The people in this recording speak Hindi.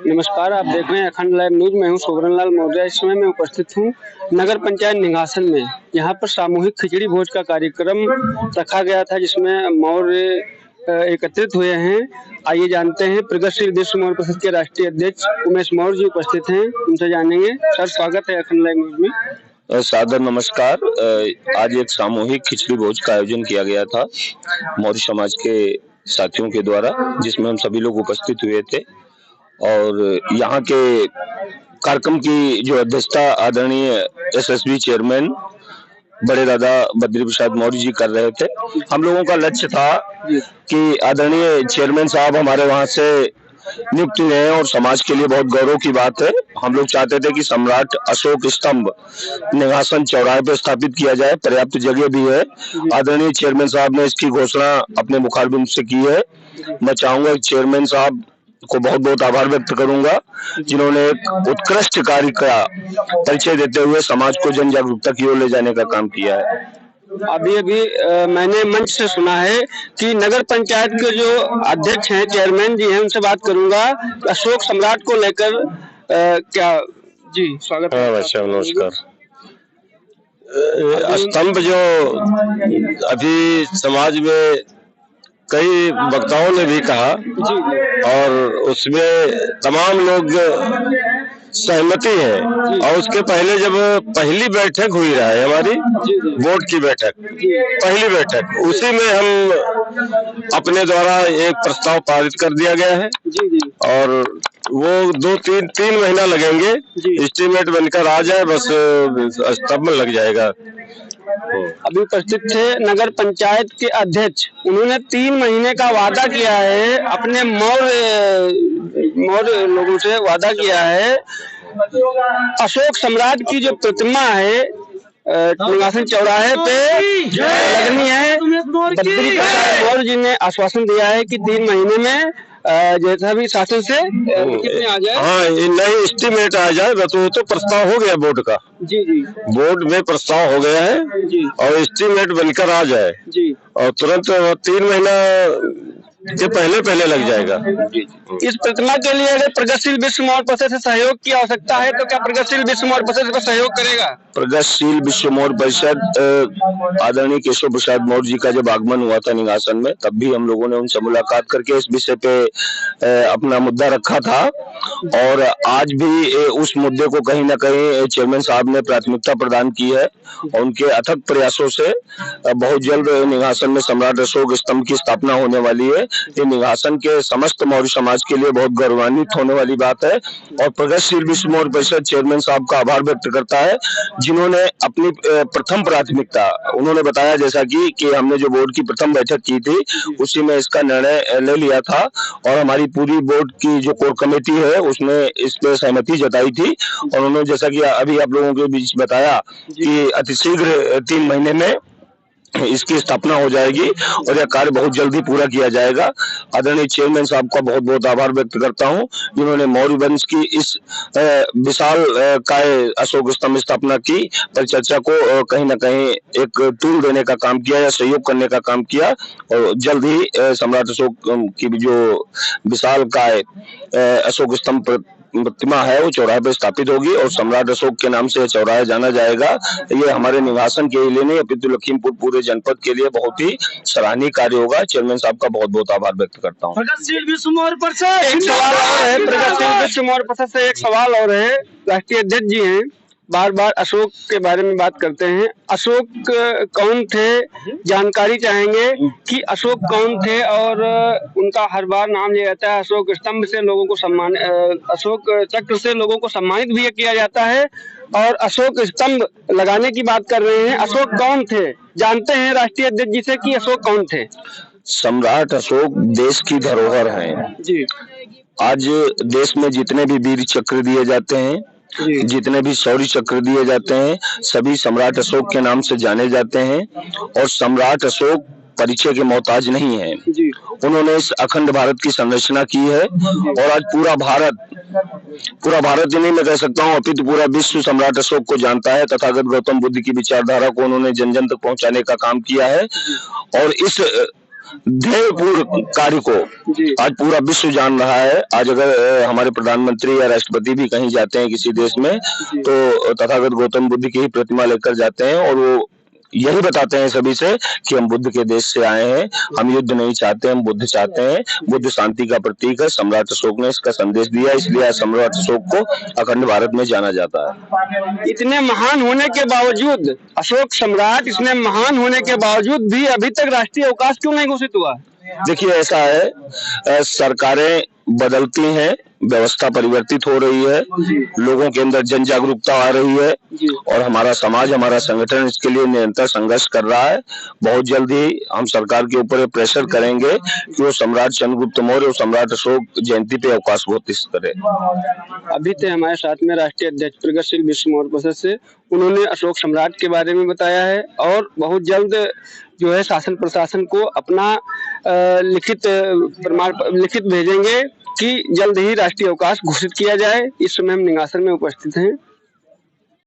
नमस्कार, आप देख रहे हैं अखंड लाइव न्यूज। मैं हूं सुब्रन लाल मौर्य। इस समय मैं उपस्थित हूं नगर पंचायत निघासन में। यहां पर सामूहिक खिचड़ी भोज का कार्यक्रम रखा गया था, जिसमें मौर्य एकत्रित हुए हैं। आइए जानते हैं, प्रगतिशील विश्व मौर्य परिषद के राष्ट्रीय अध्यक्ष उमेश मौर्य जी उपस्थित हैं, उनसे जानेंगे। सर, स्वागत है अखंड लाइव न्यूज में। सादर नमस्कार। आज एक सामूहिक खिचड़ी भोज का आयोजन किया गया था मौर्य समाज के साथियों के द्वारा, जिसमें हम सभी लोग उपस्थित हुए थे। और यहाँ के कार्यक्रम की जो अध्यक्षता आदरणीय एसएसबी चेयरमैन बड़े दादा बद्री प्रसाद मौर्य जी कर रहे थे। हम लोगों का लक्ष्य था कि आदरणीय चेयरमैन साहब हमारे वहाँ से नियुक्त हुए हैं और समाज के लिए बहुत गौरव की बात है। हम लोग चाहते थे कि सम्राट अशोक स्तंभ निघासन चौराहे पर स्थापित किया जाए, पर्याप्त जगह भी है। आदरणीय चेयरमैन साहब ने इसकी घोषणा अपने मुखारबिंद से की है। मैं चाहूंगा कि चेयरमैन साहब को बहुत बहुत आभार व्यक्त करूंगा, जिन्होंने एक उत्कृष्ट कार्य का परिचय देते हुए समाज को जन जागरूकता की ओर ले जाने का काम किया है। अभी मैंने मंच से सुना है कि नगर पंचायत के जो अध्यक्ष हैं, चेयरमैन जी हैं, उनसे बात करूंगा अशोक सम्राट को लेकर। क्या जी, स्वागत है। नमस्कार। स्तंभ जो अभी समाज में कई वक्ताओं ने भी कहा और उसमें तमाम लोग सहमति है। और उसके पहले जब पहली बैठक हुई रहा है हमारी बोर्ड की बैठक, पहली बैठक, उसी में हम अपने द्वारा एक प्रस्ताव पारित कर दिया गया है। और वो तीन महीना लगेंगे, एस्टीमेट बनकर आ जाए, बस स्तंभ लग जाएगा। अभी उपस्थित थे नगर पंचायत के अध्यक्ष, उन्होंने 3 महीने का वादा किया है, अपने मौर्य लोगों से वादा किया है। अशोक सम्राट की जो प्रतिमा है निघासन चौराहे पे लगनी है। बद्री प्रसाद मौर्य जी ने आश्वासन दिया है कि 3 महीने में जैसा भी शासन से कितने आ जाए, हाँ, नई एस्टीमेट आ जाए। तो प्रस्ताव हो गया बोर्ड का। जी, बोर्ड में प्रस्ताव हो गया है जी, और एस्टीमेट बनकर आ जाए जी, और तुरंत 3 महीना के पहले लग जाएगा। इस प्रतिमा के लिए अगर प्रगतिशील विश्व मौर्य परिषद से सहयोग की आवश्यकता है तो क्या प्रगतिशील विश्व मौर्य परिषद इसको सहयोग करेगा? प्रगतिशील विश्व मौर्य परिषद आदरणीय केशव प्रसाद मौर्य जी का जब आगमन हुआ था निघासन में, तब भी हम लोगों ने उनसे मुलाकात करके इस विषय पे अपना मुद्दा रखा था। और आज भी उस मुद्दे को कहीं ना कहीं चेयरमैन साहब ने प्राथमिकता प्रदान की है। और उनके अथक प्रयासों से बहुत जल्द निघासन में सम्राट अशोक स्तंभ की स्थापना होने वाली है। ये निघासन के समस्त मौर्य समाज के लिए बहुत गौरवान्वित होने वाली बात है। और प्रगतिशील विश्व मौर्य परिषद चेयरमैन साहब का आभार व्यक्त करता है, जिन्होंने अपनी प्रथम प्राथमिकता, उन्होंने बताया जैसा कि हमने जो बोर्ड की प्रथम बैठक की थी उसी में इसका निर्णय ले लिया था। और हमारी पूरी बोर्ड की जो कोर कमेटी है उसने इस पे सहमति जताई थी। और उन्होंने जैसा कि अभी आप लोगों के बीच बताया कि अतिशीघ्र 3 महीने में इसकी स्थापना हो जाएगी और यह कार्य बहुत जल्दी पूरा किया जाएगा। आदरणीय चेयरमैन साहब का बहुत बहुत आभार व्यक्त करता हूं, जिन्होंने मौर्य वंश की इस विशाल काय अशोक स्तंभ स्थापना की परिचर्चा को कहीं ना कहीं एक टूल देने का काम किया या सहयोग करने का काम किया। और जल्द ही सम्राट अशोक की जो विशाल काय अशोक स्तंभ प्रतिमा है वो चौराहे पर स्थापित होगी और सम्राट अशोक के नाम से चौराहा जाना जाएगा। ये हमारे निघासन के लिए नहीं, अपितु लखीमपुर पूरे जनपद के लिए बहुत ही सराहनीय कार्य होगा। चेयरमैन साहब का बहुत बहुत आभार व्यक्त करता हूँ। प्रगतिशील विश्व मौर्य परिषद एक सवाल और है, प्रगतिशील विश्व मौर्य परिषद से एक सवाल और है। राष्ट्रीय अध्यक्ष जी हैं, बार बार अशोक के बारे में बात करते हैं। अशोक कौन थे, जानकारी चाहेंगे कि अशोक कौन थे। और उनका हर बार नाम लिया जाता है, अशोक स्तंभ से लोगों को अशोक चक्र से लोगों को सम्मानित भी किया जाता है और अशोक स्तंभ लगाने की बात कर रहे हैं। अशोक कौन थे, जानते हैं राष्ट्रीय अध्यक्ष जी से कि अशोक कौन थे? सम्राट अशोक देश की धरोहर हैं जी। आज देश में जितने भी वीर चक्र दिए जाते हैं, जितने भी शौर्य चक्र दिए जाते हैं, सभी सम्राट अशोक के नाम से जाने जाते हैं। और सम्राट अशोक परिचय के मोहताज नहीं है। उन्होंने इस अखंड भारत की संरचना की है और आज पूरा भारत ही नहीं, मैं कह सकता हूँ अपितु पूरा विश्व सम्राट अशोक को जानता है। तथागत गौतम बुद्ध की विचारधारा को उन्होंने जन जन तक पहुंचाने का काम किया है। और इस ध्येयपूर्ण कार्य को आज पूरा विश्व जान रहा है। आज अगर हमारे प्रधानमंत्री या राष्ट्रपति भी कहीं जाते हैं किसी देश में, तो तथागत गौतम बुद्ध की ही प्रतिमा लेकर जाते हैं और वो यही बताते हैं सभी से कि हम बुद्ध के देश से आए हैं, हम युद्ध नहीं चाहते, हम बुद्ध चाहते हैं। बुद्ध शांति का प्रतीक है। सम्राट अशोक ने इसका संदेश दिया, इसलिए आज सम्राट अशोक को अखंड भारत में जाना जाता है। इतने महान होने के बावजूद, अशोक सम्राट इतने महान होने के बावजूद भी अभी तक राष्ट्रीय अवकाश क्यों नहीं घोषित हुआ? देखिए ऐसा है, सरकारें बदलती हैं, व्यवस्था परिवर्तित हो रही है, लोगों के अंदर जन जागरूकता आ रही है और हमारा समाज, हमारा संगठन इसके लिए निरंतर संघर्ष कर रहा है। बहुत जल्दी हम सरकार के ऊपर प्रेशर करेंगे कि वो सम्राट चंद्रगुप्त मौर्य और सम्राट अशोक जयंती पे अवकाश घोषित करे। अभी थे हमारे साथ में राष्ट्रीय अध्यक्ष प्रगतिशील विश्व मौर्य परिषद से, उन्होंने अशोक सम्राट के बारे में बताया है और बहुत जल्द जो है शासन प्रशासन को अपना लिखित भेजेंगे कि जल्द ही राष्ट्रीय अवकाश घोषित किया जाए। इस समय हम निगासन में उपस्थित हैं।